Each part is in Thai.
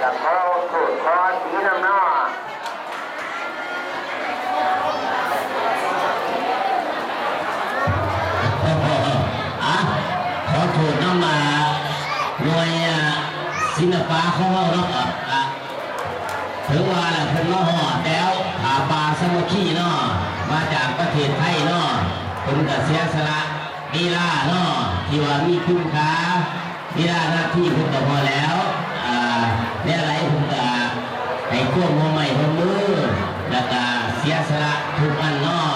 กับเขาสูดคอสีน้ำนอขอถูกน้ำมาหน่วยศิลปะของเราเนาะถึงว่าแหละเพิ่นมาหอดแล้วผาปลาสมุทรีเนาะมาจากประเทศไทยเนาะเพิ่นก็เสียสละลีลาเนาะที่ว่ามีคุณค่าลีลาหน้าที่เพิ่นก็พอแล้วเนี่ยอะไรเพิ่นก็ให้ควบมือใหม่หัวมือแล้วก็เสียสละทุกอันเนาะ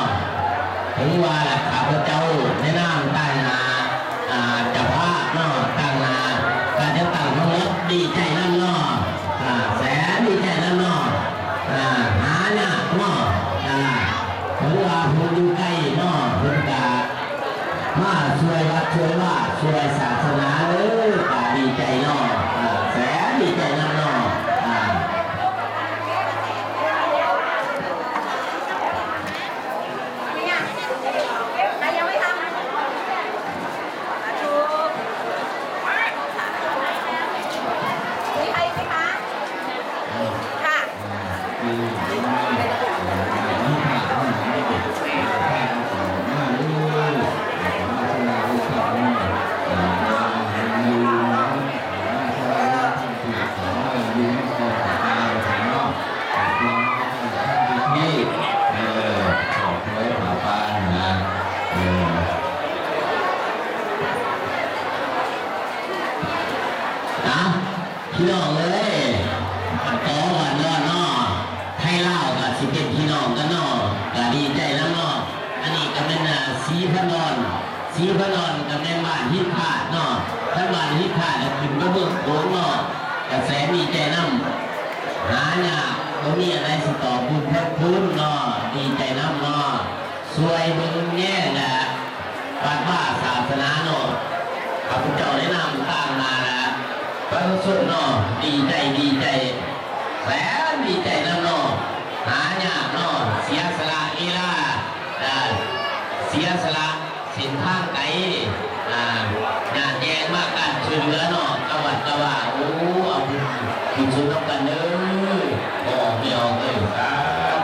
ถึงว่าแหละข้าพเจ้าในนามตั้งนาจะภาพเนาะตั้งนาการจะตั้งทั้งหมดดีใจนั่นเนาะแสนดีใจนั่นเนาะหาเนี่ยเนาะถึงว่าผู้อยู่ใกล้เนาะเพิ่นก็มาช่วยวัดช่วยว่าช่วยศาสนาเลยก็ดีใจเนาะแสนดีใจนั่นเนาะพี่น้องเลยต่อวันเนาะไทยลาวกับสิเป็นพี่น้องกันเนาะก็ดีใจแล้วเนาะอันนี้ก็เป็นสีพนอนกับในบ้านฮิตพาดเนาะท่านบ้านฮิตพาดขึ้นก็เบิกโขงเนาะกระแสมีใจน้ำหาเนี่ยก็มีอะไรสิต่อคุณแทบพื้นเนาะดีใจน้ำเนาะสวยมึงแย่นะปัดว่าศาสนาเนาะข้าพเจ้าได้นำตั้งมาแล้วพระสุดเนาะดีใจแสนดีใจนะเนาะหายากเนาะเสียสละลีลาเสียสละสินทางไกลงานแยงมากกันช่วยเหลือเนาะกวัดกว่าโอ้เอาคุณสุดต้องกันเด้อบอกไม่ออกเลยครับ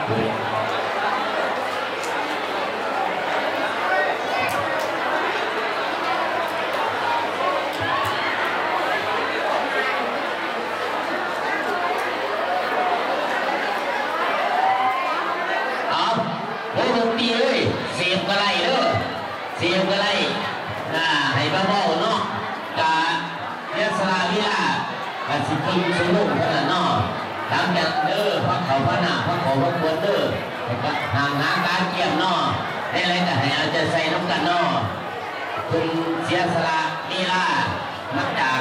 ตีเลยเสียบกระไรเด้อเสียบกระไรให้บ้าเบาเนาะกะเยสลาวิลากะสิกินสนุกขนาดเนาะทำอย่างเด้อพักเขาพระหน้าพักเขาพระควรเด้อห่างหาการเกี่ยมเนาะได้อะไรแต่ให้เอาใจใส่น้ำกันเนาะคุณเสียสละวิลามาจาก